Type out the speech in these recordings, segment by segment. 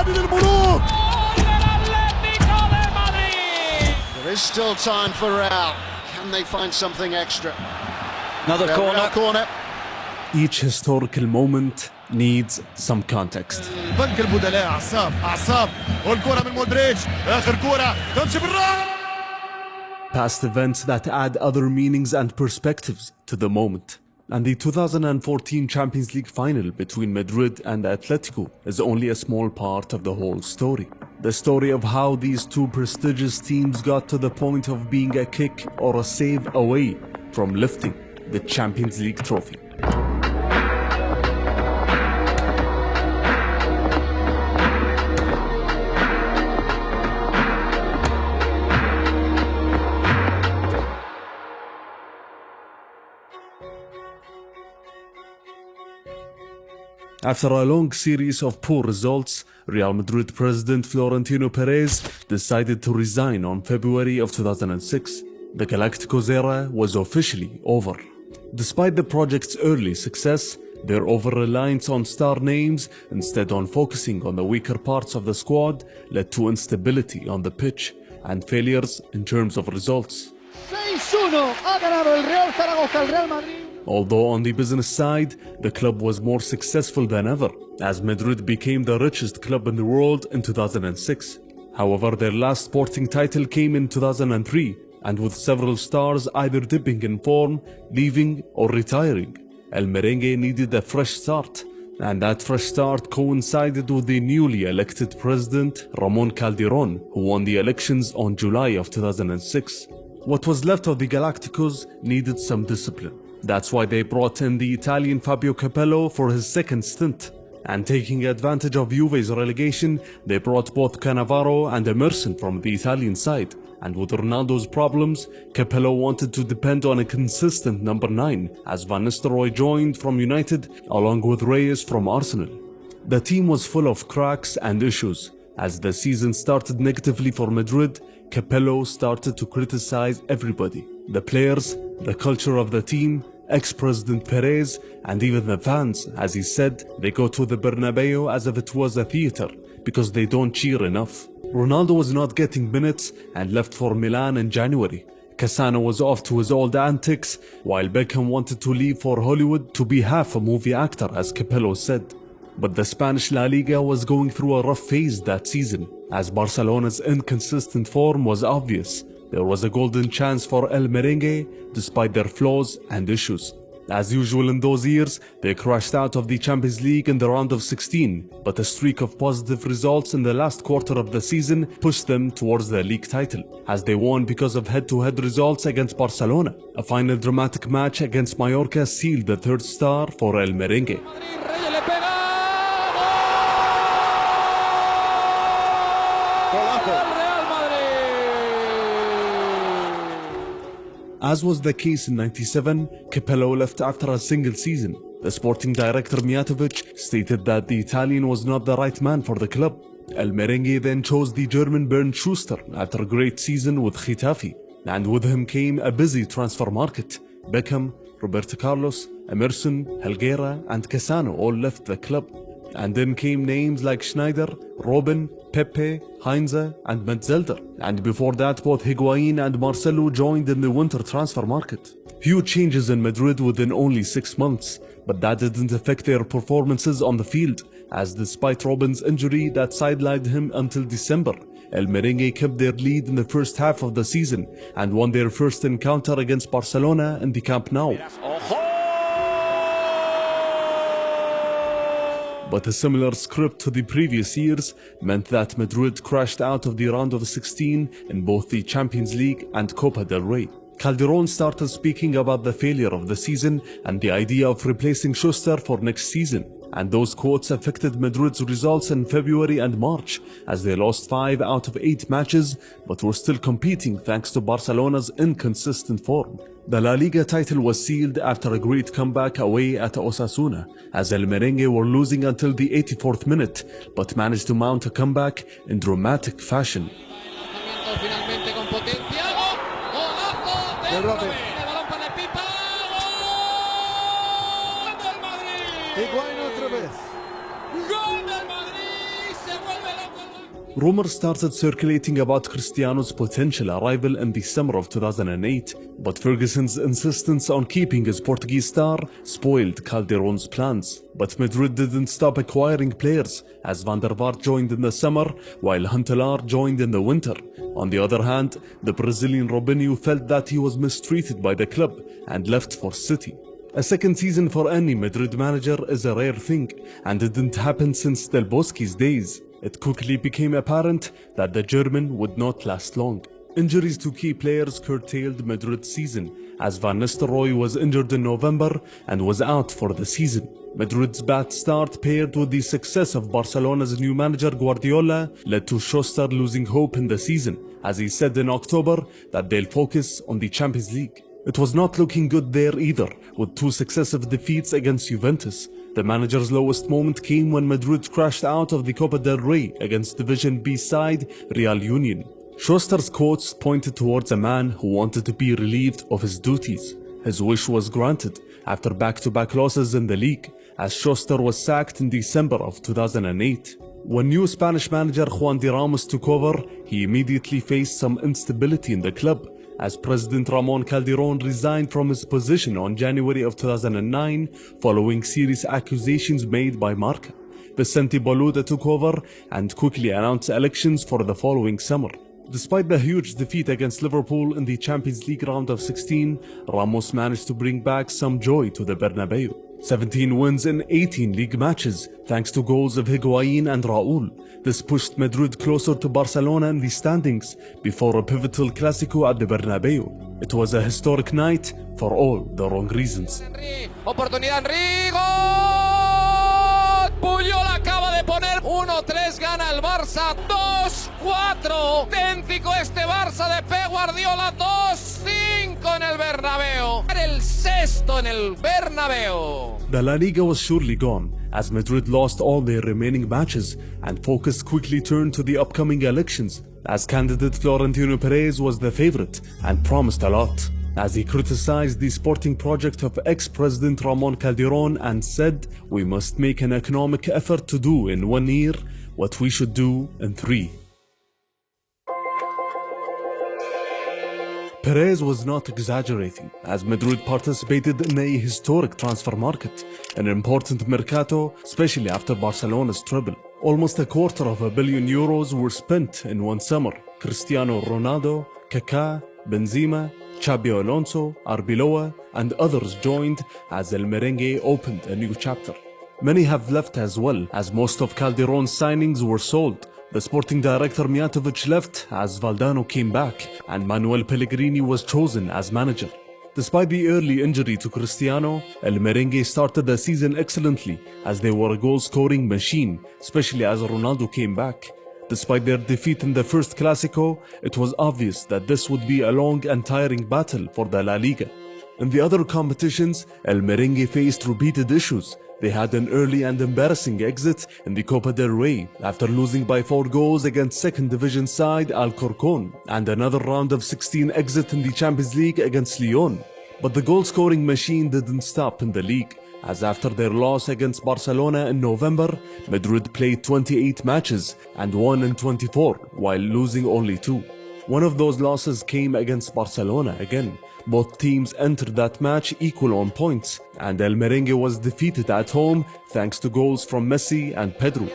نادي الملوك. There is still time for Real. Can they find something extra? Another corner. Each historical moment needs some context. بنك البدلاء أعصاب والكرة من مودريتش آخر كرة تمشي بالراس. Past events that add other meanings and perspectives to the moment. And the 2014 Champions League final between Madrid and Atletico is only a small part of the whole story. The story of how these two prestigious teams got to the point of being a kick or a save away from lifting the Champions League trophy. After a long series of poor results, Real Madrid president Florentino Perez decided to resign on February of 2006. The Galacticos era was officially over. Despite the project's early success, their over-reliance on star names instead on focusing on the weaker parts of the squad led to instability on the pitch and failures in terms of results. 6-1 ha ganado el Real Zaragoza al Real Madrid. Although on the business side, the club was more successful than ever, as Madrid became the richest club in the world in 2006. However, their last sporting title came in 2003, and with several stars either dipping in form, leaving or retiring, El Merengue needed a fresh start, and that fresh start coincided with the newly elected president, Ramon Calderón, who won the elections on July of 2006. What was left of the Galacticos needed some discipline. That's why they brought in the Italian Fabio Capello for his second stint. And taking advantage of Juve's relegation, they brought both Cannavaro and Emerson from the Italian side. And with Ronaldo's problems, Capello wanted to depend on a consistent number 9, as Van Nistelrooy joined from United along with Reyes from Arsenal. The team was full of cracks and issues. As the season started negatively for Madrid, Capello started to criticize everybody. The players, the culture of the team, ex-president Perez, and even the fans. As he said, they go to the Bernabeu as if it was a theater, because they don't cheer enough. Ronaldo was not getting minutes and left for Milan in January. Cassano was off to his old antics, while Beckham wanted to leave for Hollywood to be half a movie actor, as Capello said. But the Spanish La Liga was going through a rough phase that season, as Barcelona's inconsistent form was obvious. There was a golden chance for El Merengue, despite their flaws and issues. As usual in those years, they crashed out of the Champions League in the round of 16, but a streak of positive results in the last quarter of the season pushed them towards the league title, as they won because of head-to-head results against Barcelona. A final dramatic match against Mallorca sealed the third star for El Merengue. As was the case in '97, Capello left after a single season. The sporting director Mijatovic stated that the Italian was not the right man for the club. El Merengue then chose the German Bernd Schuster after a great season with Getafe, and with him came a busy transfer market. Beckham, Roberto Carlos, Emerson, Helguera, and Cassano all left the club. And then came names like Schneider, Robben, Pepe, Heinze, and Metzelder. And before that, both Higuain and Marcelo joined in the winter transfer market. Huge changes in Madrid within only 6 months, but that didn't affect their performances on the field, as despite Robben's injury that sidelined him until December, El Merengue kept their lead in the first half of the season and won their first encounter against Barcelona in the Camp Nou. But a similar script to the previous years meant that Madrid crashed out of the round of 16 in both the Champions League and Copa del Rey. Calderón started speaking about the failure of the season and the idea of replacing Schuster for next season. And those quotes affected Madrid's results in February and March, as they lost 5 out of 8 matches, but were still competing thanks to Barcelona's inconsistent form. The La Liga title was sealed after a great comeback away at Osasuna, as El Merengue were losing until the 84th minute, but managed to mount a comeback in dramatic fashion. Higuain otra vez. Gol del Madrid, se vuelve Rumors started circulating about Cristiano's potential arrival in the summer of 2008, but Ferguson's insistence on keeping his Portuguese star spoiled Calderon's plans. But Madrid didn't stop acquiring players, as Van der Vaart joined in the summer, while Huntelaar joined in the winter. On the other hand, the Brazilian Robinho felt that he was mistreated by the club and left for City. A second season for any Madrid manager is a rare thing, and it didn't happen since Del Bosque's days. It quickly became apparent that the German would not last long. Injuries to key players curtailed Madrid's season, as Van Nistelrooy was injured in November and was out for the season. Madrid's bad start paired with the success of Barcelona's new manager Guardiola led to Schuster losing hope in the season, as he said in October that they'll focus on the Champions League. It was not looking good there either, with 2 successive defeats against Juventus. The manager's lowest moment came when Madrid crashed out of the Copa del Rey against Division B side Real Union. Schuster's quotes pointed towards a man who wanted to be relieved of his duties. His wish was granted after back-to-back losses in the league, as Schuster was sacked in December of 2008. When new Spanish manager Juan de Ramos took over, he immediately faced some instability in the club, as President Ramon Calderón resigned from his position on January of 2009 following serious accusations made by Marca. Vicente Boluda took over and quickly announced elections for the following summer. Despite the huge defeat against Liverpool in the Champions League round of 16, Ramos managed to bring back some joy to the Bernabeu. 17 wins in 18 league matches, thanks to goals of Higuain and Raúl. This pushed Madrid closer to Barcelona in the standings before a pivotal Clásico at the Bernabeu. It was a historic night for all the wrong reasons. Oportunidad, Rigo! Puyol acaba de poner 1-3, gana el Barça 2-4. Idéntico este Barça de Pep Guardiola, 2-5 en el Bernabéu. El sexto en el Bernabéu. The La Liga was surely gone, as Madrid lost all their remaining matches and focus quickly turned to the upcoming elections, as candidate Florentino Perez was the favorite and promised a lot, as he criticized the sporting project of ex-president Ramon Calderón and said, "We must make an economic effort to do in 1 year what we should do in 3. Perez was not exaggerating, as Madrid participated in a historic transfer market, an important mercato, especially after Barcelona's treble. Almost €250 million were spent in one summer. Cristiano Ronaldo, Kaká, Benzema, Xabi Alonso, Arbeloa, and others joined as El Merengue opened a new chapter. Many have left as well, as most of Calderón's signings were sold. The sporting director Mijatovic left as Valdano came back, and Manuel Pellegrini was chosen as manager. Despite the early injury to Cristiano, El Merengue started the season excellently, as they were a goal-scoring machine, especially as Ronaldo came back. Despite their defeat in the first Clásico, it was obvious that this would be a long and tiring battle for the La Liga. In the other competitions, El Merengue faced repeated issues. They had an early and embarrassing exit in the Copa del Rey after losing by 4 goals against second division side Alcorcón, and another round of 16 exit in the Champions League against Lyon. But the goal-scoring machine didn't stop in the league, as after their loss against Barcelona in November, Madrid played 28 matches and won in 24 while losing only 2. One of those losses came against Barcelona again. Both teams entered that match equal on points, and El Merengue was defeated at home thanks to goals from Messi and Pedro.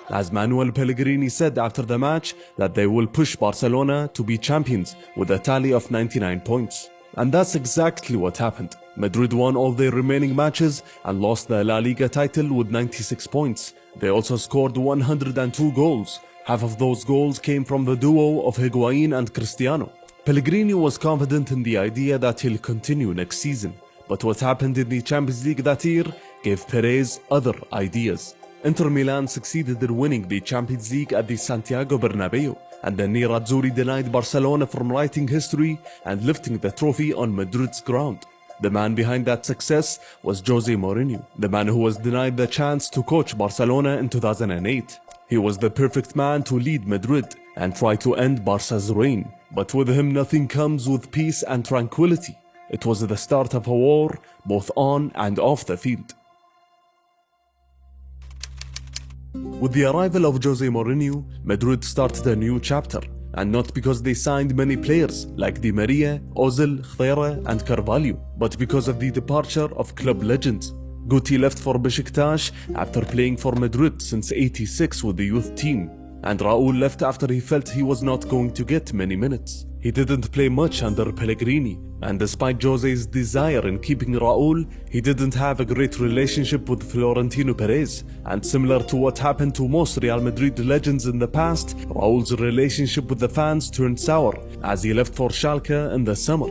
As Manuel Pellegrini said after the match that they will push Barcelona to be champions with a tally of 99 points. And that's exactly what happened. Madrid won all their remaining matches and lost the La Liga title with 96 points. They also scored 102 goals. Half of those goals came from the duo of Higuain and Cristiano. Pellegrini was confident in the idea that he'll continue next season, but what happened in the Champions League that year gave Perez other ideas. Inter Milan succeeded in winning the Champions League at the Santiago Bernabeu, and the Nerazzurri denied Barcelona from writing history and lifting the trophy on Madrid's ground. The man behind that success was Jose Mourinho, the man who was denied the chance to coach Barcelona in 2008. He was the perfect man to lead Madrid and try to end Barca's reign, but with him nothing comes with peace and tranquility. It was the start of a war, both on and off the field. With the arrival of Jose Mourinho, Madrid started a new chapter, and not because they signed many players like Di Maria, Ozil, Khedira and Carvalho, but because of the departure of club legends. Guti left for Besiktas after playing for Madrid since '86 with the youth team, and Raul left after he felt he was not going to get many minutes. He didn't play much under Pellegrini, and despite Jose's desire in keeping Raul, he didn't have a great relationship with Florentino Perez, and similar to what happened to most Real Madrid legends in the past, Raul's relationship with the fans turned sour as he left for Schalke in the summer.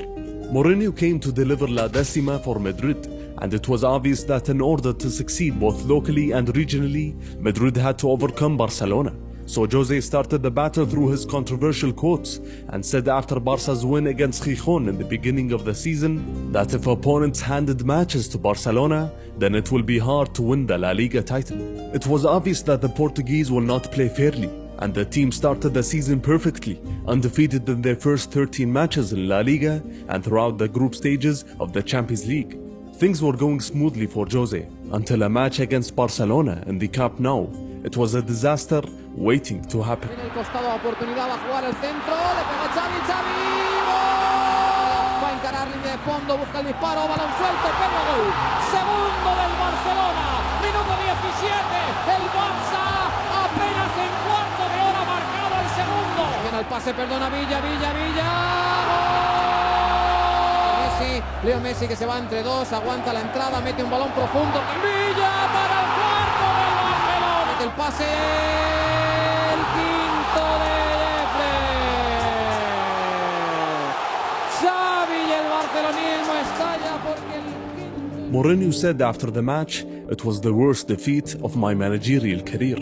Mourinho came to deliver La Decima for Madrid, and it was obvious that in order to succeed both locally and regionally, Madrid had to overcome Barcelona. So Jose started the battle through his controversial quotes and said after Barca's win against Gijón in the beginning of the season that if opponents handed matches to Barcelona, then it will be hard to win the La Liga title. It was obvious that the Portuguese will not play fairly, and the team started the season perfectly, undefeated in their first 13 matches in La Liga and throughout the group stages of the Champions League. Things were going smoothly for Jose until a match against Barcelona in the Camp Nou. It was a disaster waiting to happen. En el costado, oportunidad, va a jugar el centro, le pega Xavi, ¡gol! Va a encarar línea de fondo, busca el disparo, balón suelto, pega gol. Segundo del Barcelona, minuto 17, el Barça apenas en cuarto de hora marcado el segundo. Viene el pase, perdona Villa, ¡gol! Messi, Leo Messi que se va entre dos, aguanta la entrada, mete un balón profundo. Villa para el cuarto del Barcelona. Mete el pase. Mourinho said after the match, it was the worst defeat of my managerial career.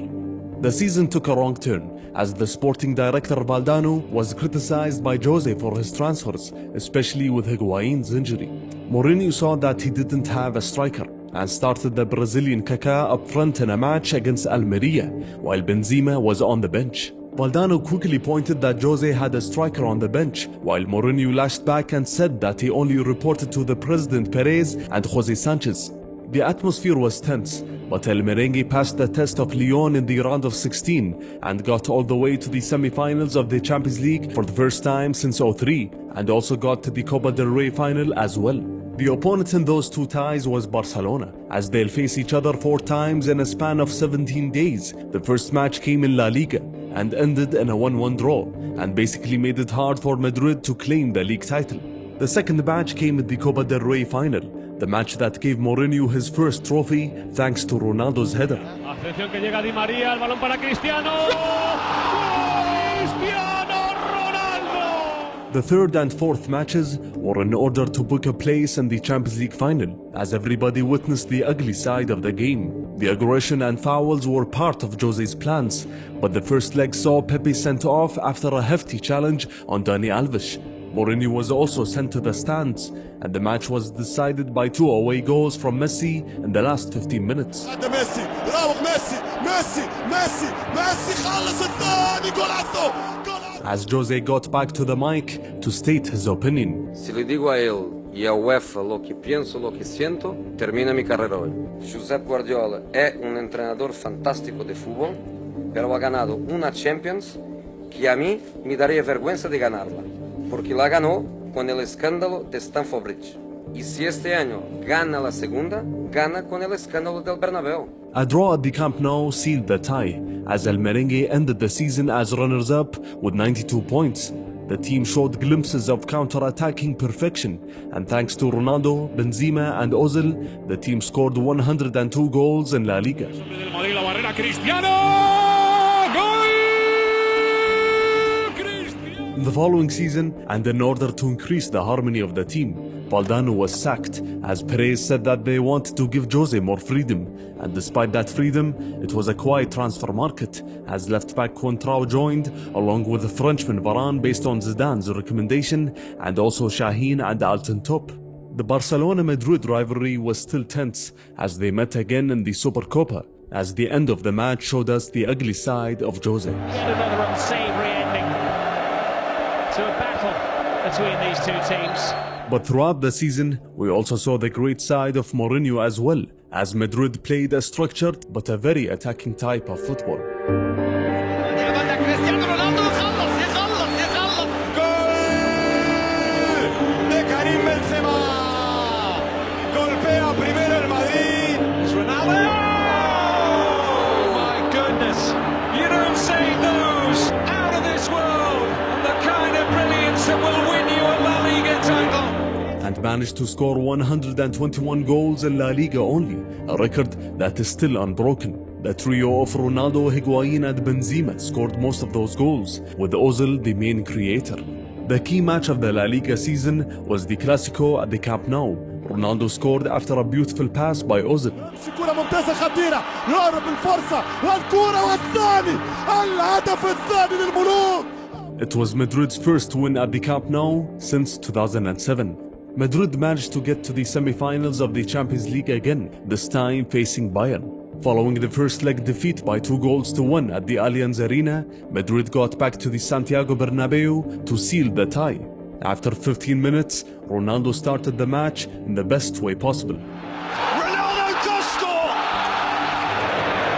The season took a wrong turn, as the sporting director Valdano was criticized by Jose for his transfers, especially with Higuain's injury. Mourinho saw that he didn't have a striker, and started the Brazilian Kaká up front in a match against Almeria, while Benzema was on the bench. Valdano quickly pointed that Jose had a striker on the bench, while Mourinho lashed back and said that he only reported to the president Perez and Jose Sanchez. The atmosphere was tense, but El Merengue passed the test of Lyon in the round of 16 and got all the way to the semi-finals of the Champions League for the first time since '03, and also got to the Copa del Rey final as well. The opponent in those two ties was Barcelona, as they'll face each other 4 times in a span of 17 days. The first match came in La Liga and ended in a 1-1 draw, and basically made it hard for Madrid to claim the league title. The second match came in the Copa del Rey final, the match that gave Mourinho his first trophy thanks to Ronaldo's header. Atención que llega Di María, el balón para Cristiano. The third and fourth matches were in order to book a place in the Champions League final, as everybody witnessed the ugly side of the game. The aggression and fouls were part of Jose's plans, but the first leg saw Pepe sent off after a hefty challenge on Dani Alves. Mourinho was also sent to the stands, and the match was decided by 2 away goals from Messi in the last 15 minutes. ميسي راوغ ميسي خلص الثاني جولاتو. As Jose got back to the mic to state his opinion. Si le digo a él y a UEFA lo que pienso, lo que siento, termina mi carrera hoy. Josep Guardiola es un entrenador fantástico de fútbol, pero ha ganado una Champions que a mí me daría vergüenza de ganarla, porque la ganó con el escándalo de Stamford Bridge. Y si este año gana la segunda, gana con el escándalo del Bernabéu. A draw at the Camp Nou sealed the tie, as El Merengue ended the season as runners-up with 92 points. The team showed glimpses of counter-attacking perfection, and thanks to Ronaldo, Benzema and Ozil, the team scored 102 goals in La Liga. In the following season, and in order to increase the harmony of the team, Valdano was sacked, as Perez said that they wanted to give Jose more freedom, and despite that freedom, it was a quiet transfer market, as left-back Contrao joined, along with the Frenchman Varane based on Zidane's recommendation, and also Shaheen and Alton Top. The Barcelona-Madrid rivalry was still tense, as they met again in the Supercopa, as the end of the match showed us the ugly side of Jose. Another unsavory ending to a battle between these two teams. But throughout the season, we also saw the great side of Mourinho as well, as Madrid played a structured but a very attacking type of football. And managed to score 121 goals in La Liga only, a record that is still unbroken. The trio of Ronaldo, Higuain and Benzema scored most of those goals, with Ozil the main creator. The key match of the La Liga season was the Clasico at the Camp Nou. Ronaldo scored after a beautiful pass by Ozil. It was Madrid's first win at the Camp Nou since 2007. Madrid managed to get to the semi-finals of the Champions League again, this time facing Bayern. Following the first leg defeat by 2-1 at the Allianz Arena, Madrid got back to the Santiago Bernabeu to seal the tie. After 15 minutes, Ronaldo started the match in the best way possible. Ronaldo does score!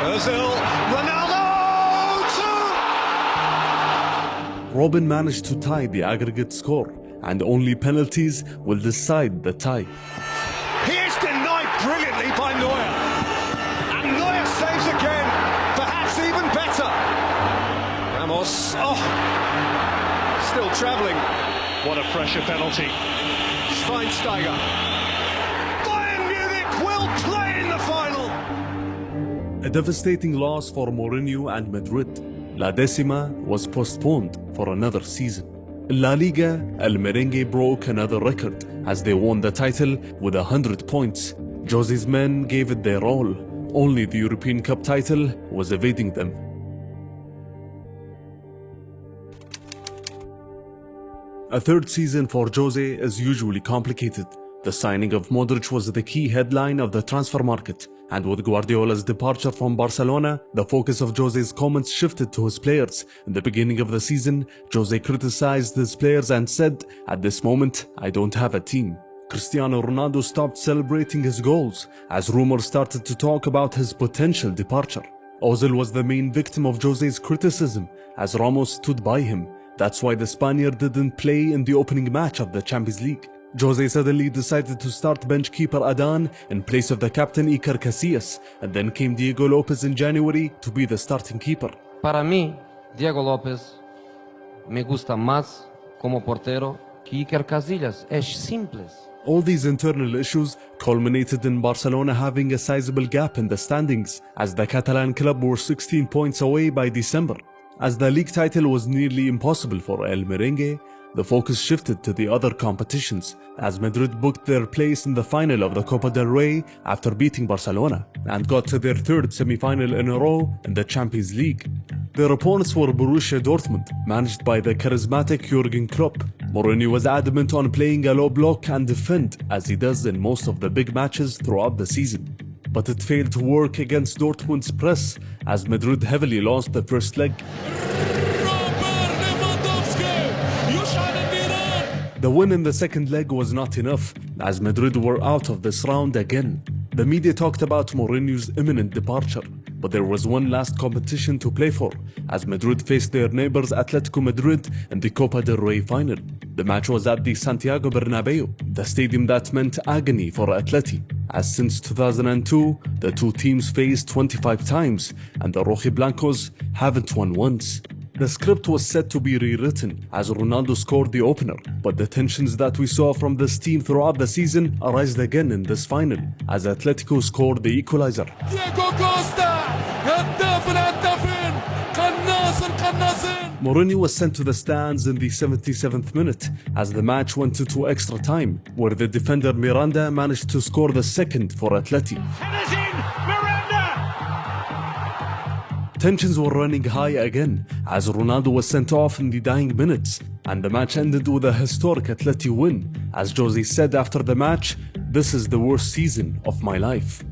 Ozil, Ronaldo! Robin managed to tie the aggregate score, and only penalties will decide the tie. He is denied brilliantly by Neuer. And Neuer saves again, perhaps even better. Ramos, still travelling. What a pressure penalty. Schweinsteiger. Bayern Munich will play in the final. A devastating loss for Mourinho and Madrid. La Decima was postponed for another season. In La Liga, El Merengue broke another record as they won the title with 100 points. Jose's men gave it their all. Only the European Cup title was evading them. A third season for Jose is usually complicated. The signing of Modric was the key headline of the transfer market, and with Guardiola's departure from Barcelona, the focus of Jose's comments shifted to his players. In the beginning of the season, Jose criticized his players and said, "At this moment, I don't have a team." Cristiano Ronaldo stopped celebrating his goals as rumors started to talk about his potential departure. Ozil was the main victim of Jose's criticism as Ramos stood by him. That's why the Spaniard didn't play in the opening match of the Champions League. Jose suddenly decided to start bench keeper Adan in place of the captain Iker Casillas, and then came Diego Lopez in January to be the starting keeper. Para mí, Diego López me gusta más como portero que Iker Casillas. Es simples. All these internal issues culminated in Barcelona having a sizable gap in the standings, as the Catalan club were 16 points away by December. As the league title was nearly impossible for El Merengue, the focus shifted to the other competitions, as Madrid booked their place in the final of the Copa del Rey after beating Barcelona, and got to their third semi-final in a row in the Champions League. Their opponents were Borussia Dortmund, managed by the charismatic Jurgen Klopp. Mourinho was adamant on playing a low block and defend, as he does in most of the big matches throughout the season. But it failed to work against Dortmund's press, as Madrid heavily lost the first leg. The win in the second leg was not enough, as Madrid were out of this round again. The media talked about Mourinho's imminent departure, but there was one last competition to play for, as Madrid faced their neighbors Atletico Madrid in the Copa del Rey final. The match was at the Santiago Bernabeu, the stadium that meant agony for Atleti, as since 2002, the two teams faced 25 times, and the Rojiblancos haven't won once. The script was set to be rewritten as Ronaldo scored the opener, but the tensions that we saw from this team throughout the season arose again in this final, as Atletico scored the equalizer. Diego Costa, Mourinho was sent to the stands in the 77th minute as the match went into extra time, where the defender Miranda managed to score the second for Atleti. Tensions were running high again as Ronaldo was sent off in the dying minutes, and the match ended with a historic Atleti win. As Jose said after the match, "This is the worst season of my life."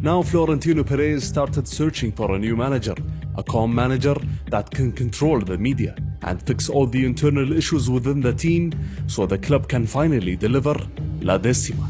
Now Florentino Perez started searching for a new manager, a calm manager that can control the media and fix all the internal issues within the team so the club can finally deliver La Decima.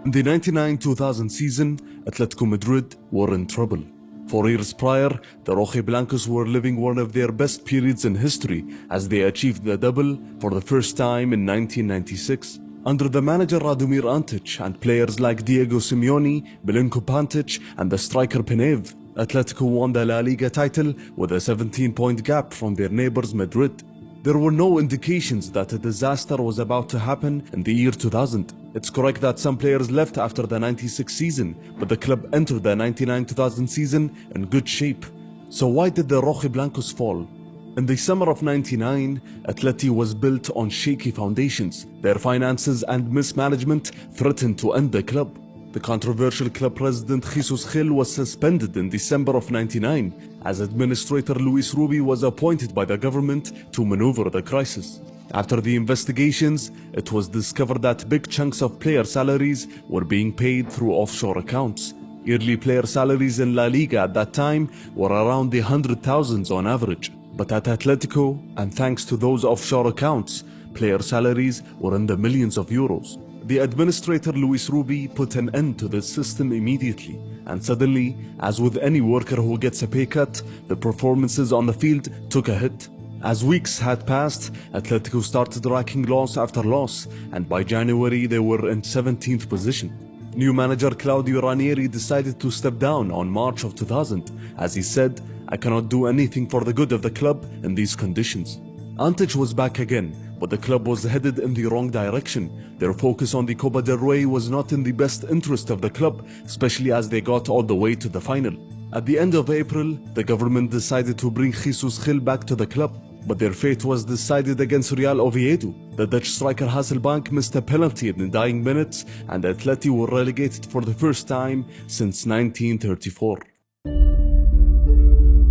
In the 99-2000 season, Atletico Madrid were in trouble. 4 years prior, the Rojiblancos were living one of their best periods in history as they achieved the double for the first time in 1996. Under the manager Radomir Antic and players like Diego Simeone, Milinko Pantic and the striker Penev, Atletico won the La Liga title with a 17-point gap from their neighbors Madrid. There were no indications that a disaster was about to happen in the year 2000. It's correct that some players left after the 96 season, but the club entered the 99-2000 season in good shape. So why did the Rojiblancos fall? In the summer of 99, Atleti was built on shaky foundations. Their finances and mismanagement threatened to end the club. The controversial club president Jesus Gil was suspended in December of 99, as administrator Luis Rubi was appointed by the government to maneuver the crisis. After the investigations, it was discovered that big chunks of player salaries were being paid through offshore accounts. Yearly player salaries in La Liga at that time were around the 100,000s on average. But at Atletico, and thanks to those offshore accounts, player salaries were in the millions of euros. The administrator Luis Rubi put an end to this system immediately, and suddenly, as with any worker who gets a pay cut, the performances on the field took a hit. As weeks had passed, Atletico started racking loss after loss, and by January they were in 17th position. New manager Claudio Ranieri decided to step down on March of 2000, as he said, "I cannot do anything for the good of the club in these conditions." Antic was back again, but the club was headed in the wrong direction. Their focus on the Copa del Rey was not in the best interest of the club, especially as they got all the way to the final. At the end of April, the government decided to bring Jesus Gil back to the club, but their fate was decided against Real Oviedo. The Dutch striker Hasselbank missed a penalty in the dying minutes, and Atleti were relegated for the first time since 1934.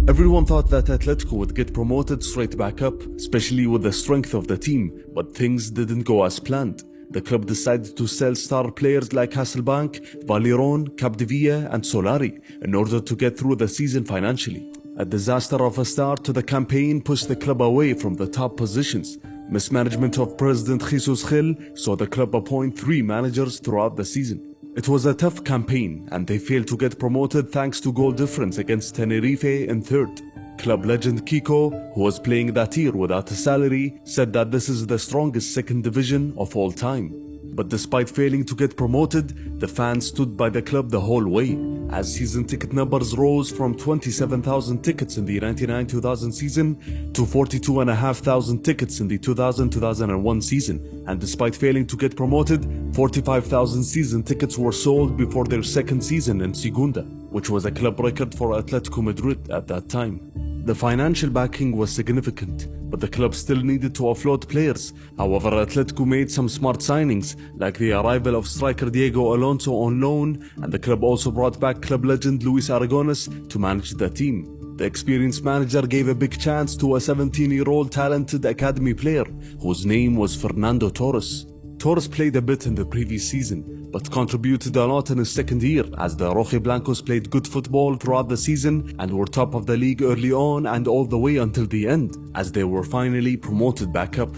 Everyone thought that Atletico would get promoted straight back up, especially with the strength of the team, but things didn't go as planned. The club decided to sell star players like Hasselbank, Valeron, Capdevila and Solari in order to get through the season financially. A disaster of a start to the campaign pushed the club away from the top positions. Mismanagement of President Jesus Gil saw the club appoint 3 managers throughout the season. It was a tough campaign, and they failed to get promoted thanks to goal difference against Tenerife in 3rd. Club legend Kiko, who was playing that year without a salary, said that this is the strongest 2nd division of all time. But despite failing to get promoted, the fans stood by the club the whole way, as season ticket numbers rose from 27,000 tickets in the 99-2000 season to 42,500 tickets in the 2000-2001 season. And despite failing to get promoted, 45,000 season tickets were sold before their 2nd season in Segunda, which was a club record for Atletico Madrid at that time. The financial backing was significant, but the club still needed to offload players. However, Atletico made some smart signings, like the arrival of striker Diego Alonso on loan, and the club also brought back club legend Luis Aragonés to manage the team. The experienced manager gave a big chance to a 17-year-old talented academy player, whose name was Fernando Torres. Torres played a bit in the previous season, but contributed a lot in his 2nd year, as the Rojiblancos played good football throughout the season and were top of the league early on and all the way until the end, as they were finally promoted back up.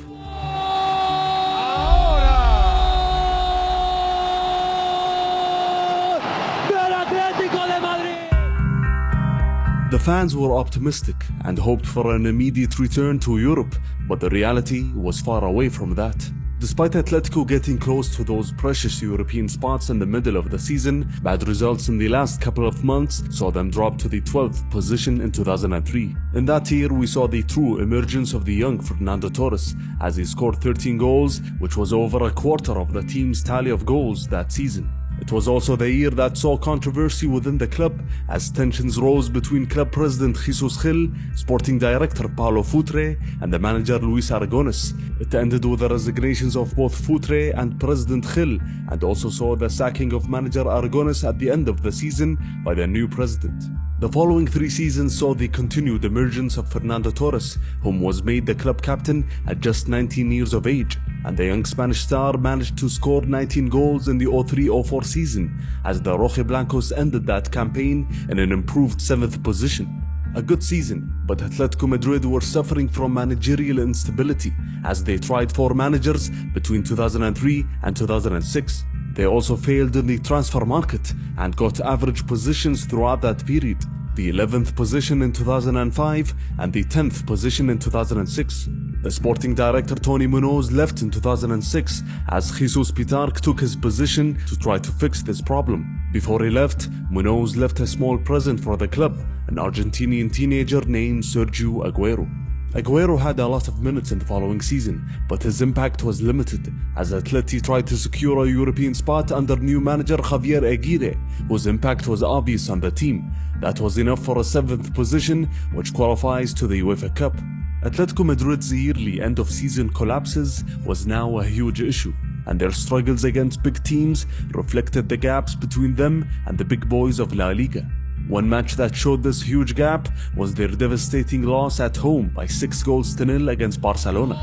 The fans were optimistic and hoped for an immediate return to Europe, but the reality was far away from that. Despite Atletico getting close to those precious European spots in the middle of the season, bad results in the last couple of months saw them drop to the 12th position in 2003. In that year, we saw the true emergence of the young Fernando Torres, as he scored 13 goals, which was over a quarter of the team's tally of goals that season. It was also the year that saw controversy within the club, as tensions rose between club president Jesus Gil, sporting director Paulo Futre, and the manager Luis Aragonés. It ended with the resignations of both Futre and President Gil, and also saw the sacking of manager Aragonés at the end of the season by the new president. The following 3 seasons saw the continued emergence of Fernando Torres, whom was made the club captain at just 19 years of age, and the young Spanish star managed to score 19 goals in the 03-04 season, as the Rojiblancos ended that campaign in an improved 7th position. A good season, but Atletico Madrid were suffering from managerial instability, as they tried 4 managers between 2003 and 2006. They also failed in the transfer market and got average positions throughout that period, the 11th position in 2005 and the 10th position in 2006. The sporting director Tony Munoz left in 2006 as Jesus Pitarch took his position to try to fix this problem. Before he left, Munoz left a small present for the club, an Argentinian teenager named Sergio Aguero. Aguero had a lot of minutes in the following season, but his impact was limited as Atleti tried to secure a European spot under new manager Javier Aguirre, whose impact was obvious on the team. That was enough for a 7th position, which qualifies to the UEFA Cup. Atletico Madrid's yearly end-of-season collapses was now a huge issue, and their struggles against big teams reflected the gaps between them and the big boys of La Liga. One match that showed this huge gap was their devastating loss at home by 6-0 against Barcelona.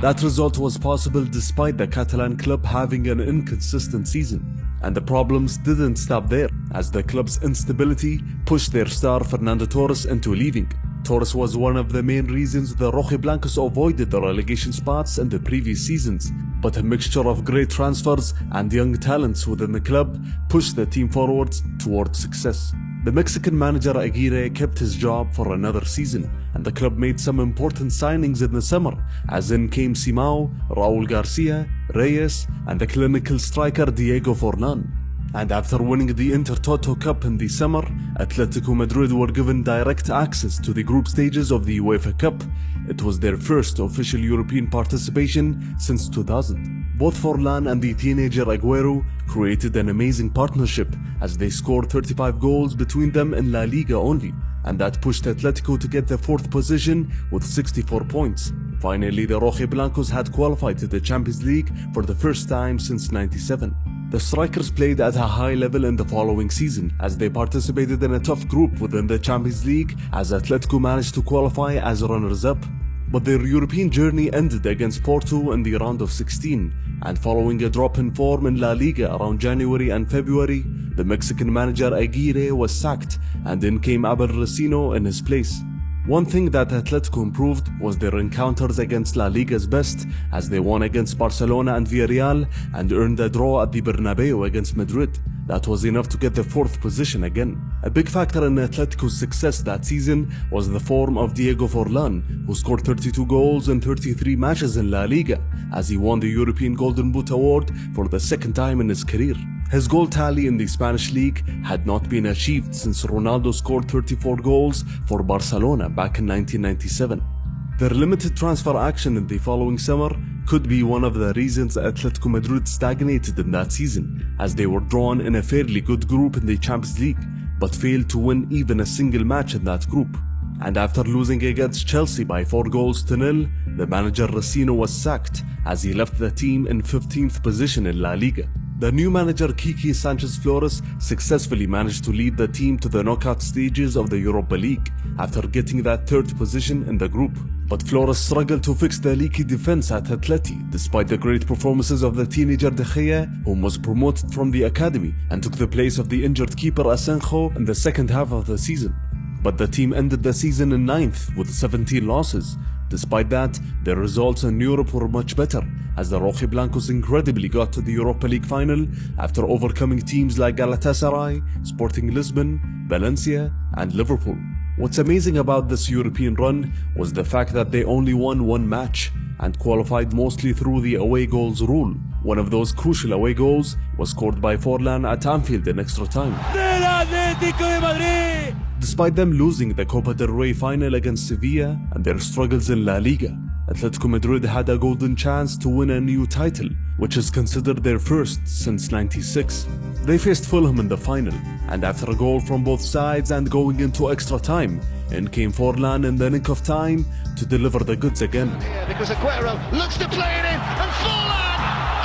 That result was possible despite the Catalan club having an inconsistent season. And the problems didn't stop there, as the club's instability pushed their star Fernando Torres into leaving. Torres was one of the main reasons the Rojiblancos avoided the relegation spots in the previous seasons, but a mixture of great transfers and young talents within the club pushed the team forwards towards success. The Mexican manager Aguirre kept his job for another season, and the club made some important signings in the summer, as in came Simao, Raul Garcia, Reyes, and the clinical striker Diego Forlan. And after winning the Intertoto Cup in the summer, Atletico Madrid were given direct access to the group stages of the UEFA Cup. It was their first official European participation since 2000. Both Forlan and the teenager Aguero created an amazing partnership as they scored 35 goals between them in La Liga only, and that pushed Atletico to get the 4th position with 64 points. Finally, the Rojiblancos had qualified to the Champions League for the first time since '97. The strikers played at a high level in the following season as they participated in a tough group within the Champions League, as Atletico managed to qualify as runners-up. But their European journey ended against Porto in the round of 16, and following a drop in form in La Liga around January and February, the Mexican manager Aguirre was sacked, and in came Abel Resino in his place. One thing that Atletico improved was their encounters against La Liga's best, as they won against Barcelona and Villarreal and earned a draw at the Bernabeu against Madrid. That was enough to get the 4th position again. A big factor in Atletico's success that season was the form of Diego Forlan, who scored 32 goals in 33 matches in La Liga, as he won the European Golden Boot Award for the 2nd time in his career. His goal tally in the Spanish league had not been achieved since Ronaldo scored 34 goals for Barcelona back in 1997. Their limited transfer action in the following summer could be one of the reasons Atletico Madrid stagnated in that season, as they were drawn in a fairly good group in the Champions League, but failed to win even a single match in that group. And after losing against Chelsea by 4-0, the manager Resino was sacked, as he left the team in 15th position in La Liga. The new manager Quique Sanchez Flores successfully managed to lead the team to the knockout stages of the Europa League after getting that 3rd position in the group. But Flores struggled to fix the leaky defense at Atleti, despite the great performances of the teenager De Gea, whom was promoted from the academy and took the place of the injured keeper Asenjo in the 2nd half of the season. But the team ended the season in 9th with 17 losses. Despite that, their results in Europe were much better, as the Rojiblancos incredibly got to the Europa League final after overcoming teams like Galatasaray, Sporting Lisbon, Valencia, and Liverpool. What's amazing about this European run was the fact that they only won one match and qualified mostly through the away goals rule. One of those crucial away goals was scored by Forlan at Anfield in extra time. Despite them losing the Copa del Rey final against Sevilla and their struggles in La Liga, Atletico Madrid had a golden chance to win a new title, which is considered their first since '96. They faced Fulham in the final, and after a goal from both sides and going into extra time, in came Forlan in the nick of time to deliver the goods again. Yeah, because Aguero looks to play it in, and Forlan!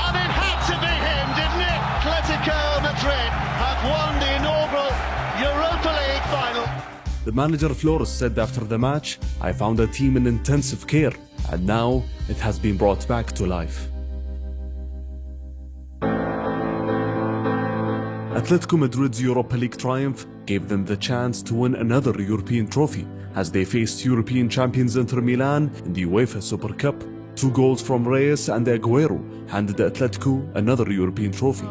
And it had to be him, didn't it? Atletico Madrid have won the inaugural Europa League final. The manager Flores said after the match, "I found a team in intensive care, and now it has been brought back to life." Atletico Madrid's Europa League triumph gave them the chance to win another European trophy as they faced European champions Inter Milan in the UEFA Super Cup. 2 goals from Reyes and Aguero handed Atletico another European trophy.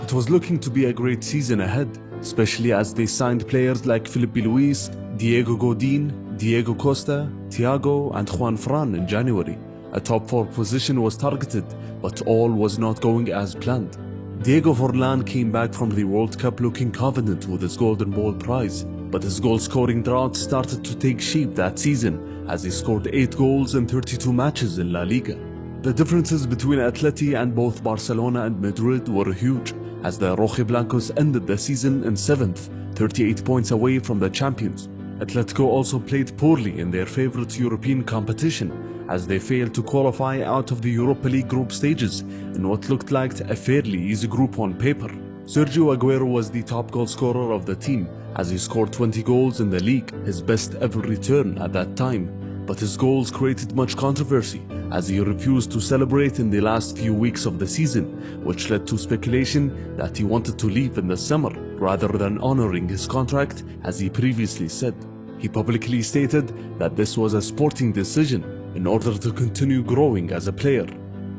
It was looking to be a great season ahead, especially as they signed players like Filipe Luis, Diego Godin, Diego Costa, Thiago and Juan Fran in January. A top 4 position was targeted, but all was not going as planned. Diego Forlan came back from the World Cup looking confident with his Golden Ball prize, but his goal-scoring drought started to take shape that season as he scored 8 goals in 32 matches in La Liga. The differences between Atleti and both Barcelona and Madrid were huge, as the Rojiblancos ended the season in 7th, 38 points away from the champions. Atletico also played poorly in their favorite European competition, as they failed to qualify out of the Europa League group stages in what looked like a fairly easy group on paper. Sergio Aguero was the top goal scorer of the team, as he scored 20 goals in the league, his best ever return at that time. But his goals created much controversy, as he refused to celebrate in the last few weeks of the season, which led to speculation that he wanted to leave in the summer, rather than honoring his contract as he previously said. He publicly stated that this was a sporting decision in order to continue growing as a player.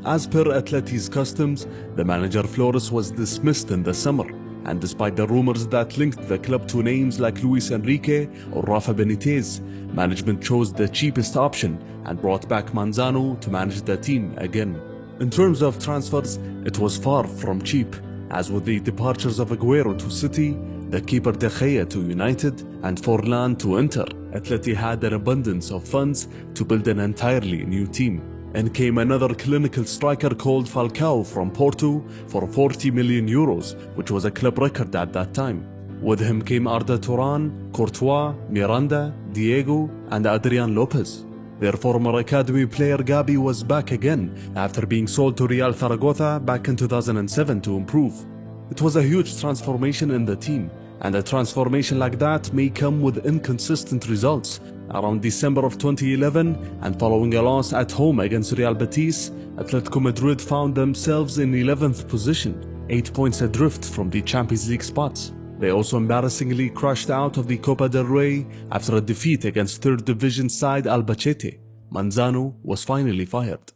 As per Atleti's customs, the manager Flores was dismissed in the summer, and despite the rumors that linked the club to names like Luis Enrique or Rafa Benitez, management chose the cheapest option and brought back Manzano to manage the team again. In terms of transfers, it was far from cheap, as with the departures of Aguero to City, the keeper De Gea to United, and Forlan to Inter, Atleti had an abundance of funds to build an entirely new team. And came another clinical striker called Falcao from Porto for 40 million euros, which was a club record at that time. With him came Arda Turan, Courtois, Miranda, Diego, and Adrian Lopez. Their former academy player Gabi was back again after being sold to Real Zaragoza back in 2007 to improve. It was a huge transformation in the team, and a transformation like that may come with inconsistent results. Around December of 2011, and following a loss at home against Real Betis, Atletico Madrid found themselves in 11th position, 8 points adrift from the Champions League spots. They also embarrassingly crashed out of the Copa del Rey after a defeat against 3rd division side Albacete. Manzano was finally fired.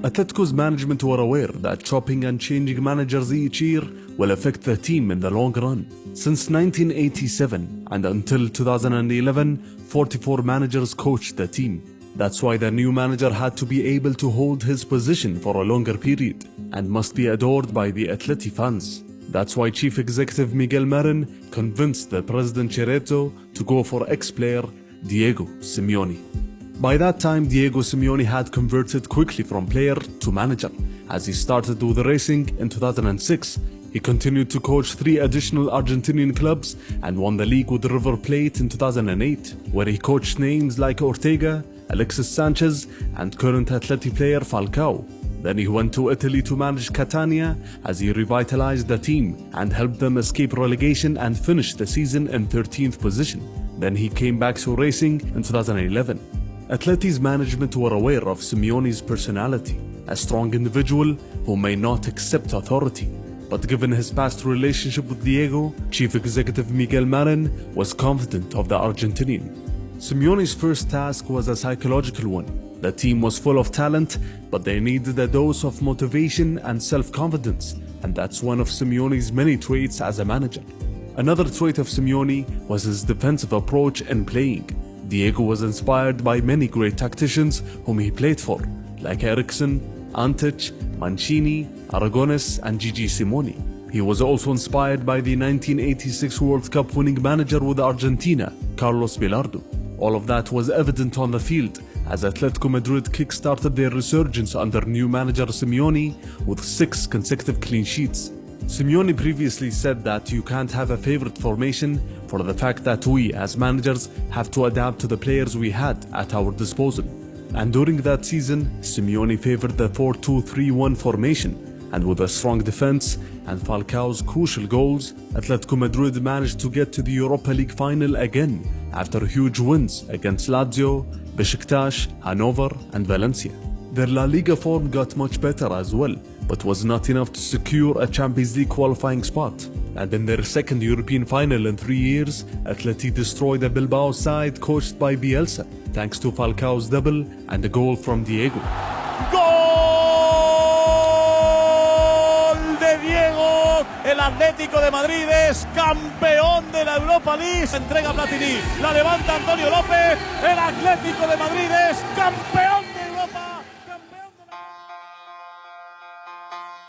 Atletico's management were aware that chopping and changing managers each year will affect the team in the long run. Since 1987 and until 2011, 44 managers coached the team. That's why the new manager had to be able to hold his position for a longer period and must be adored by the Atleti fans. That's why Chief Executive Miguel Marin convinced the President Cerezo to go for ex-player Diego Simeone. By that time, Diego Simeone had converted quickly from player to manager, as he started with Racing in 2006. He continued to coach 3 additional Argentinian clubs and won the league with River Plate in 2008, where he coached names like Ortega, Alexis Sanchez, and current Atleti player Falcao. Then he went to Italy to manage Catania as he revitalized the team and helped them escape relegation and finish the season in 13th position. Then he came back to Racing in 2011. Atleti's management were aware of Simeone's personality, a strong individual who may not accept authority. But given his past relationship with Diego, Chief Executive Miguel Marin was confident of the Argentinian. Simeone's first task was a psychological one. The team was full of talent, but they needed a dose of motivation and self-confidence, and that's one of Simeone's many traits as a manager. Another trait of Simeone was his defensive approach in playing. Diego was inspired by many great tacticians whom he played for, like Eriksson, Antic, Mancini, Aragones, and Gigi Simoni. He was also inspired by the 1986 World Cup winning manager with Argentina, Carlos Bilardo. All of that was evident on the field as Atletico Madrid kick-started their resurgence under new manager Simeone with 6 consecutive clean sheets. Simeone previously said that you can't have a favorite formation for the fact that we as managers have to adapt to the players we had at our disposal. And during that season, Simeone favored the 4-2-3-1 formation, and with a strong defense and Falcao's crucial goals, Atletico Madrid managed to get to the Europa League final again after huge wins against Lazio, Besiktas, Hannover and Valencia. Their La Liga form got much better as well, but was not enough to secure a Champions League qualifying spot. And in their second European final in 3 years, Atleti destroyed the Bilbao side coached by Bielsa, thanks to Falcao's double and a goal from Diego. ¡Gol de Diego! El Atlético de Madrid es campeón de la Europa League. Se entrega Platini, la levanta Antonio López. El Atlético de Madrid es campeón de Europa.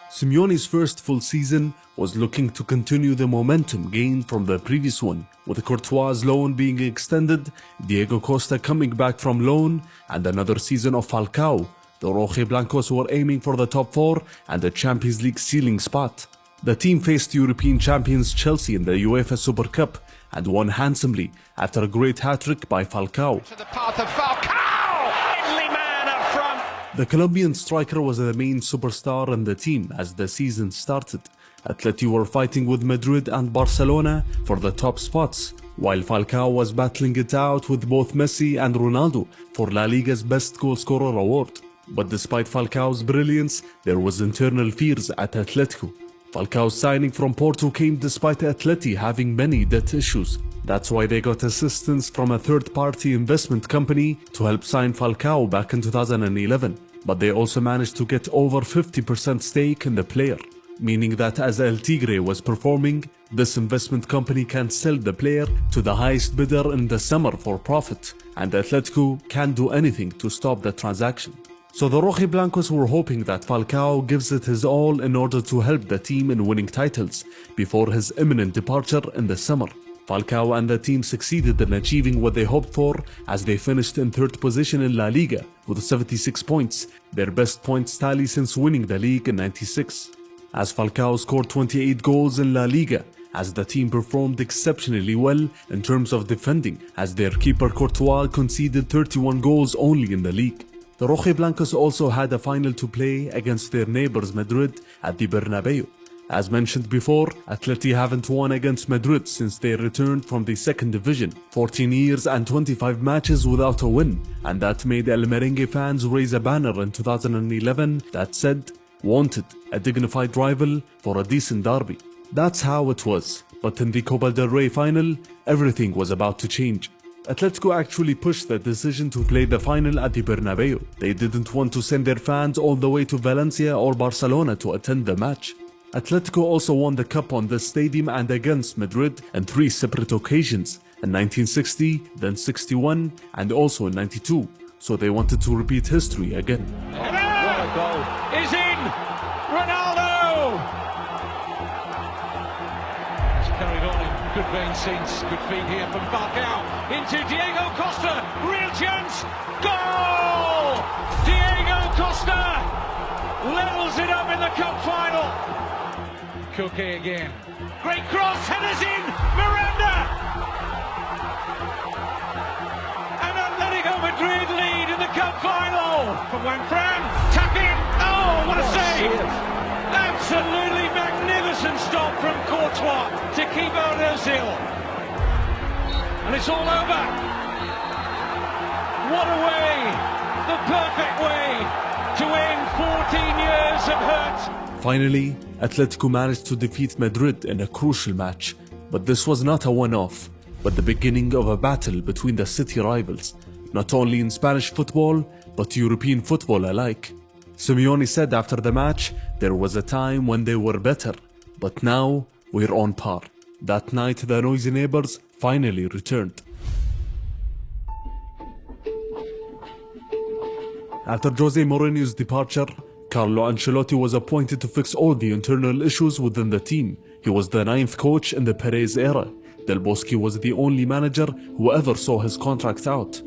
Simeone's first full season was looking to continue the momentum gained from the previous one, with Courtois' loan being extended, Diego Costa coming back from loan, and another season of Falcao. The Rojiblancos were aiming for the top 4 and the Champions League ceiling spot. The team faced European champions Chelsea in the UEFA Super Cup and won handsomely after a great hat-trick by Falcao. To the path of Falcao! Deadly man up front! The Colombian striker was the main superstar in the team as the season started. Atleti were fighting with Madrid and Barcelona for the top spots, while Falcao was battling it out with both Messi and Ronaldo for La Liga's best goalscorer award. But despite Falcao's brilliance, there was internal fears at Atletico. Falcao's signing from Porto came despite Atleti having many debt issues. That's why they got assistance from a third-party investment company to help sign Falcao back in 2011. But they also managed to get over 50% stake in the player, meaning that as El Tigre was performing, this investment company can sell the player to the highest bidder in the summer for profit, and Atletico can't do anything to stop the transaction. So the Rojiblancos were hoping that Falcao gives it his all in order to help the team in winning titles before his imminent departure in the summer. Falcao and the team succeeded in achieving what they hoped for as they finished in 3rd position in La Liga with 76 points, their best points tally since winning the league in '96. As Falcao scored 28 goals in La Liga, as the team performed exceptionally well in terms of defending, as their keeper Courtois conceded 31 goals only in the league. The Rojiblancos also had a final to play against their neighbors Madrid at the Bernabeu. As mentioned before, Atleti haven't won against Madrid since they returned from the 2nd division, 14 years and 25 matches without a win, and that made El Merengue fans raise a banner in 2011 that said, "Wanted, a dignified rival for a decent derby." That's how it was, but in the Copa del Rey final, everything was about to change. Atletico actually pushed the decision to play the final at the Bernabeu. They didn't want to send their fans all the way to Valencia or Barcelona to attend the match. Atletico also won the cup on this stadium and against Madrid on 3 separate occasions, in 1960, then 61, and also in 92, so they wanted to repeat history again. What a goal! Is in! Ronaldo! It's carried on in good vein since. Good feed here from Falcao into Diego Costa. Real chance! Goal! Diego Costa levels it up in the cup final. Koke again. Great cross, headers in! Miranda! And Atletico Madrid lead in the cup final. From Juanfran, tap in. Oh, what a save! Absolutely magnificent stop from Courtois to keep out Ozil. And it's all over. What a way! The perfect way to end 14 years of hurt. Finally, Atletico managed to defeat Madrid in a crucial match, but this was not a one-off, but the beginning of a battle between the city rivals, not only in Spanish football, but European football alike. Simeone said after the match, there was a time when they were better, but now we're on par. That night the noisy neighbors finally returned. After Jose Mourinho's departure, Carlo Ancelotti was appointed to fix all the internal issues within the team. He was the 9th coach in the Perez era. Del Bosque was the only manager who ever saw his contract out.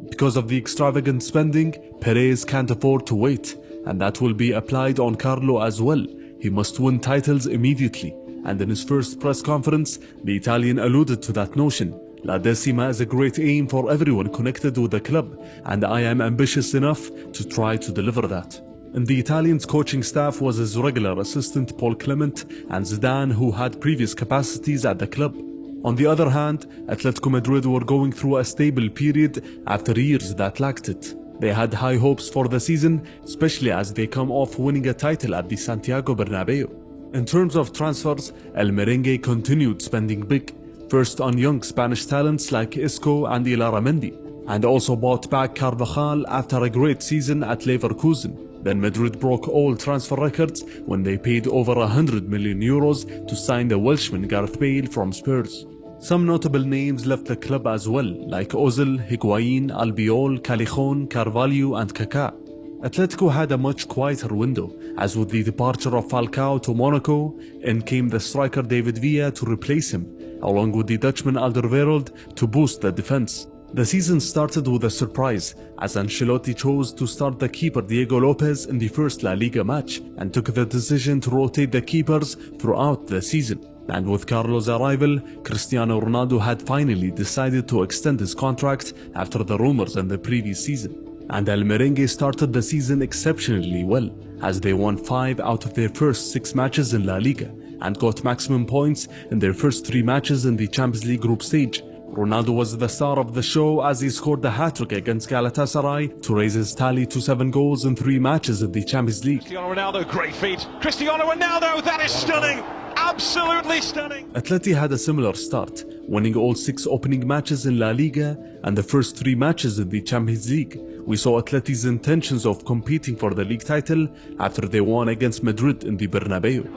Because of the extravagant spending, Perez can't afford to wait, and that will be applied on Carlo as well. He must win titles immediately, and in his first press conference, the Italian alluded to that notion. La Decima is a great aim for everyone connected with the club, and I am ambitious enough to try to deliver that. In the Italian's coaching staff was his regular assistant Paul Clement and Zidane, who had previous capacities at the club. On the other hand, Atletico Madrid were going through a stable period after years that lacked it. They had high hopes for the season, especially as they come off winning a title at the Santiago Bernabeu. In terms of transfers, El Merengue continued spending big, first on young Spanish talents like Isco and Illarramendi, and also bought back Carvajal after a great season at Leverkusen. Then Madrid broke all transfer records when they paid over 100 million euros to sign the Welshman Gareth Bale from Spurs. Some notable names left the club as well, like Ozil, Higuain, Albiol, Callejon, Carvalho and Kaká. Atletico had a much quieter window, as with the departure of Falcao to Monaco, in came the striker David Villa to replace him, along with the Dutchman Alderweireld to boost the defense. The season started with a surprise, as Ancelotti chose to start the keeper Diego Lopez in the first La Liga match, and took the decision to rotate the keepers throughout the season. And with Carlos' arrival, Cristiano Ronaldo had finally decided to extend his contract after the rumors in the previous season. And El Merengue started the season exceptionally well, as they won 5 out of their first 6 matches in La Liga, and got maximum points in their first 3 matches in the Champions League group stage. Ronaldo was the star of the show as he scored the hat-trick against Galatasaray to raise his tally to 7 goals in 3 matches in the Champions League. Cristiano Ronaldo, great feat. Cristiano Ronaldo, that is stunning. Absolutely stunning. Atleti had a similar start, winning all 6 opening matches in La Liga and the first 3 matches in the Champions League. We saw Atleti's intentions of competing for the league title after they won against Madrid in the Bernabeu.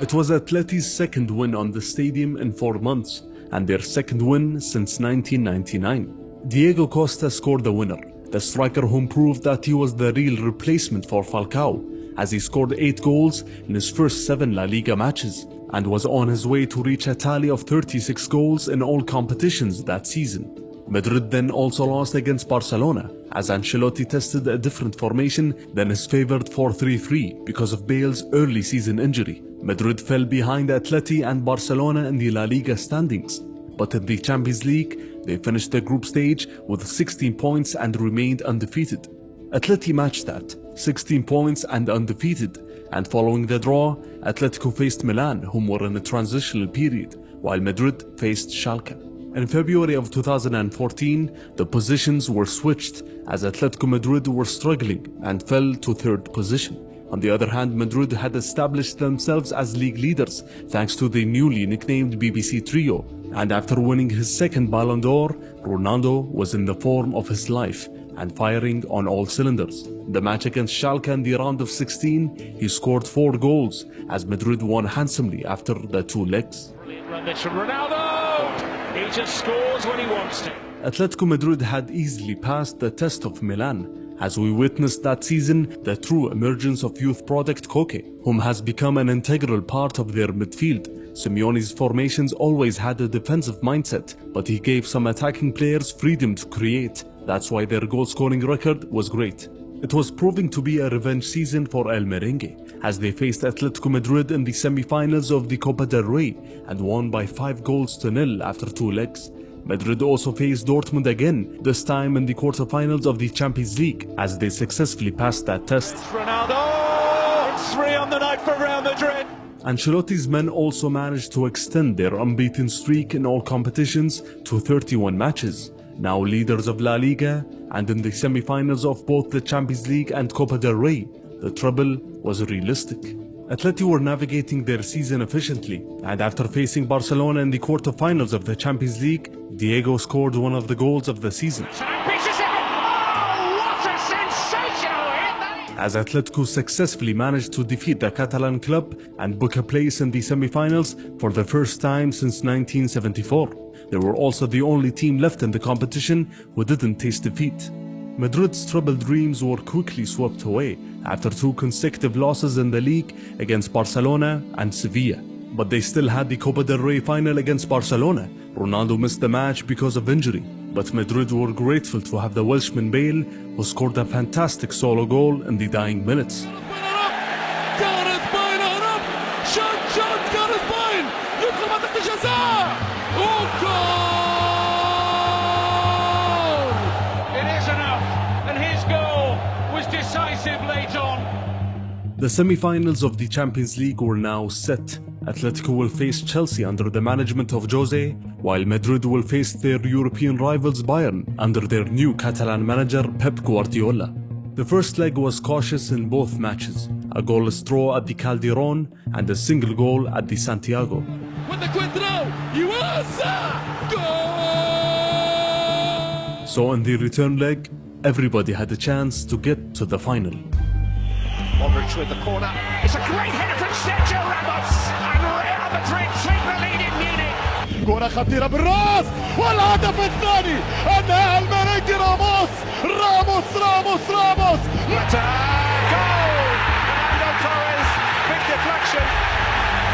It was Atleti's second win on the stadium in 4 months, and their second win since 1999. Diego Costa scored the winner, the striker whom proved that he was the real replacement for Falcao, as he scored 8 goals in his first 7 La Liga matches, and was on his way to reach a tally of 36 goals in all competitions that season. Madrid then also lost against Barcelona, as Ancelotti tested a different formation than his favoured 4-3-3 because of Bale's early season injury. Madrid fell behind Atleti and Barcelona in the La Liga standings, but in the Champions League, they finished the group stage with 16 points and remained undefeated. Atleti matched that, 16 points and undefeated, and following the draw, Atletico faced Milan, whom were in a transitional period, while Madrid faced Schalke. In February of 2014, the positions were switched, as Atletico Madrid were struggling and fell to 3rd position. On the other hand, Madrid had established themselves as league leaders thanks to the newly nicknamed BBC Trio, and after winning his 2nd Ballon d'Or, Ronaldo was in the form of his life and firing on all cylinders. In the match against Schalke in the round of 16, he scored 4 goals as Madrid won handsomely after the 2 legs. Brilliant run this from Ronaldo! He just scores when he wants to. Atletico Madrid had easily passed the test of Milan, as we witnessed that season the true emergence of youth product Koke, whom has become an integral part of their midfield. Simeone's formations always had a defensive mindset, but he gave some attacking players freedom to create. That's why their goal-scoring record was great. It was proving to be a revenge season for El Merengue, as they faced Atletico Madrid in the semi-finals of the Copa del Rey and won by 5-0 after 2 legs. Madrid also faced Dortmund again, this time in the quarterfinals of the Champions League, as they successfully passed that test. Ronaldo! It's 3 on the night for Real Madrid. Ancelotti's men also managed to extend their unbeaten streak in all competitions to 31 matches, now leaders of La Liga, and in the semi-finals of both the Champions League and Copa del Rey. The treble was realistic. Atleti were navigating their season efficiently, and after facing Barcelona in the quarterfinals of the Champions League, Diego scored one of the goals of the season. As Atletico successfully managed to defeat the Catalan club and book a place in the semi-finals for the first time since 1974. They were also the only team left in the competition who didn't taste defeat. Madrid's treble dreams were quickly swept away after 2 consecutive losses in the league against Barcelona and Sevilla. But they still had the Copa del Rey final against Barcelona. Ronaldo missed the match because of injury, but Madrid were grateful to have the Welshman Bale, who scored a fantastic solo goal in the dying minutes. The semi-finals of the Champions League were now set, Atletico will face Chelsea under the management of Jose, while Madrid will face their European rivals Bayern under their new Catalan manager Pep Guardiola. The first leg was cautious in both matches, a goalless draw at the Calderón and a single goal at the Santiago. So in the return leg, everybody had a chance to get to the final. Modric with the corner. It's a great header from Sergio Ramos, and Real Madrid take the lead in Munich. كرة خطيرة بالراس والهدف الثاني انهى الملكي راموس راموس Goal! Fernando Torres, big deflection.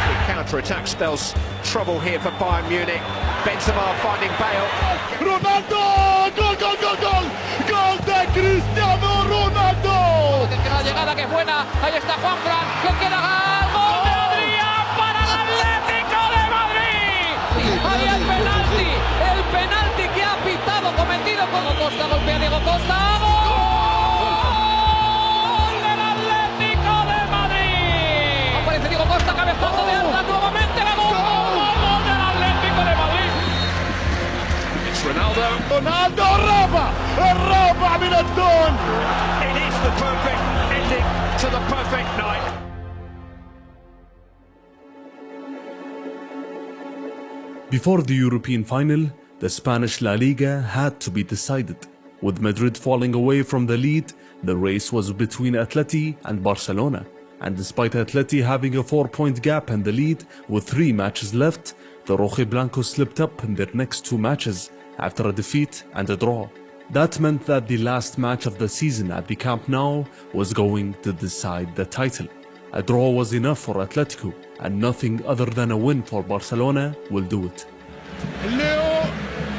The counter-attack spells trouble here for Bayern Munich. Benzema finding Bale. رونالدو gol de Cristiano Ronaldo. La llegada que es buena, ahí está Juanfran, que queda gol de Adrián para el Atlético de Madrid. Ahí el penalti que ha pitado cometido con Costa, golpea Diego Costa. ¡Gol del Atlético de Madrid! Aparece Diego Costa, cabezazo de Arda nuevamente, gol del Atlético de Madrid. It's Ronaldo. الرابع من الدون. It is the perfect ending to the perfect night. Before the European final, the Spanish La Liga had to be decided. With Madrid falling away from the lead, the race was between Atleti and Barcelona. And despite Atleti having a 4-point gap in the lead with 3 matches left, the Rojiblancos slipped up in their next 2 matches after a defeat and a draw. That meant that the last match of the season at the Camp Nou was going to decide the title. A draw was enough for Atletico, and nothing other than a win for Barcelona will do it. ليو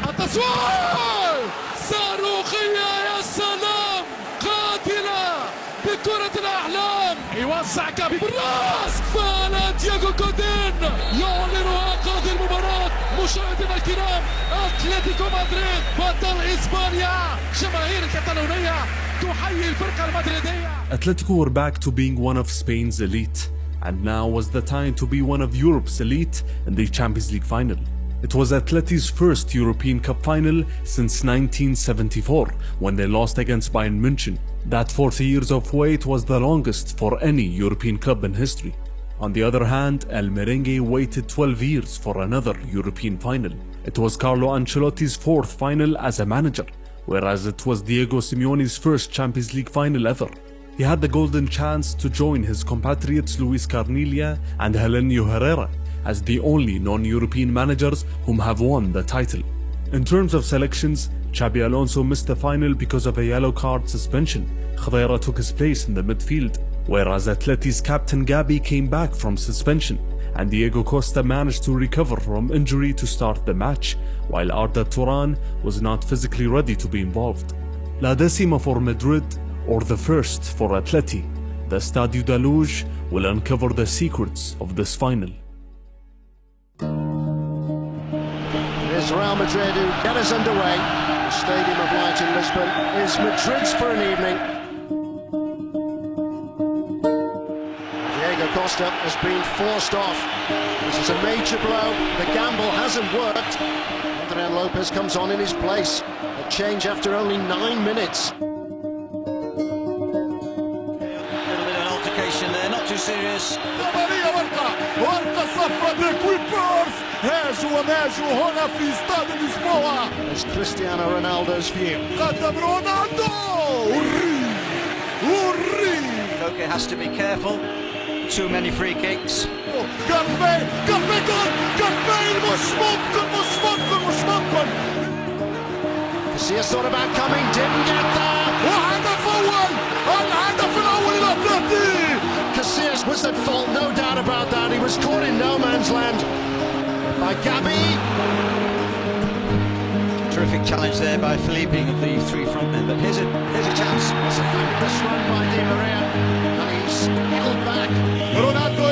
التصوير صاروخية يا سلام قاتلة بكرة الأحلام يوسع كابي بالراس فعلا دياغو كودين يعلنها قاضي المباراة. مشاهدينا الكرام أتلتيكو مدريد بطل إسبانيا جماهير الكتالونية تحيي الفرقة المدريدية. Atletico were back to being one of Spain's elite, and now was the time to be one of Europe's elite in the Champions League final. It was Atleti's first European Cup final since 1974, when they lost against Bayern München. That 40 years of wait was the longest for any European club in history. On the other hand, El Merengue waited 12 years for another European final. It was Carlo Ancelotti's 4th final as a manager, whereas it was Diego Simeone's first Champions League final ever. He had the golden chance to join his compatriots Luis Carnilla and Helenio Herrera as the only non-European managers whom have won the title. In terms of selections, Xabi Alonso missed the final because of a yellow card suspension. Khedira took his place in the midfield, whereas Atleti's captain Gabi came back from suspension, and Diego Costa managed to recover from injury to start the match, while Arda Turan was not physically ready to be involved. La décima for Madrid, or the first for Atleti. The Estadio da Luz will uncover the secrets of this final. It is Real Madrid who get us underway. The Stadium of Light in Lisbon is Madrid's for an evening. Diego Costa has been forced off. This is a major blow. The gamble hasn't worked. Adrian Lopez comes on in his place. A change after only 9 minutes. Not too serious. It's Cristiano Ronaldo's view. Koke has to be careful. Too many free kicks. Casillas thought about coming, didn't get there. Casillas was at fault, no doubt about that. He was caught in no man's land by Gabi. Terrific challenge there by Felipe of the 3 frontmen, but here's a chance. It's a fabulous run by Di Maria, and he's held back. Ronaldo,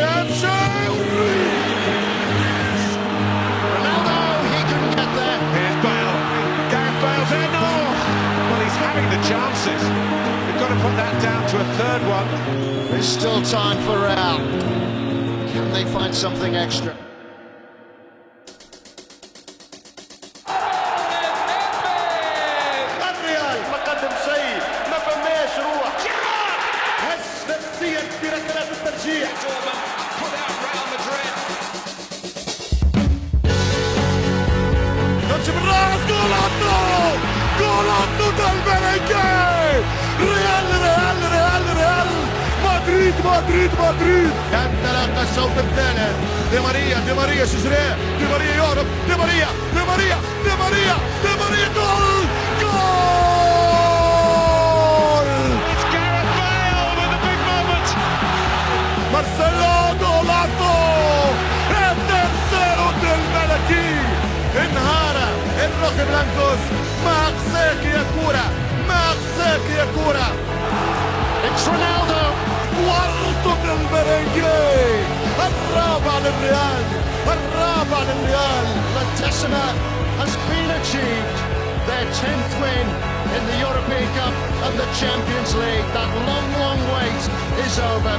he couldn't get there. Here's Bale. Gareth Bale's in. No! Well, he's having the chances. We've got to put that down to a 3rd one. There's still time for Real. Can they find something extra? الريال ما قدم شيء، ما فماش روح. هز نفسيا في ركلات الترجيح. يمشي بالراس، جولاتو del Merengue. ريال مدريد. ينطلق الشوط الثالث. دي ماريا شجراه، دي ماريا يهرب، دي ماريا جول. It's Gareth Bale with a big moment. Marcelo Golato, el tercero del Malaki. انهار الروخ بلانكوس. ما اقصاك يا كورة. It's Ronaldo. كوارتو del Merengue. الرابع للريال. La decima has been achieved. Their 10th win in the European Cup and the Champions League. That long wait is over.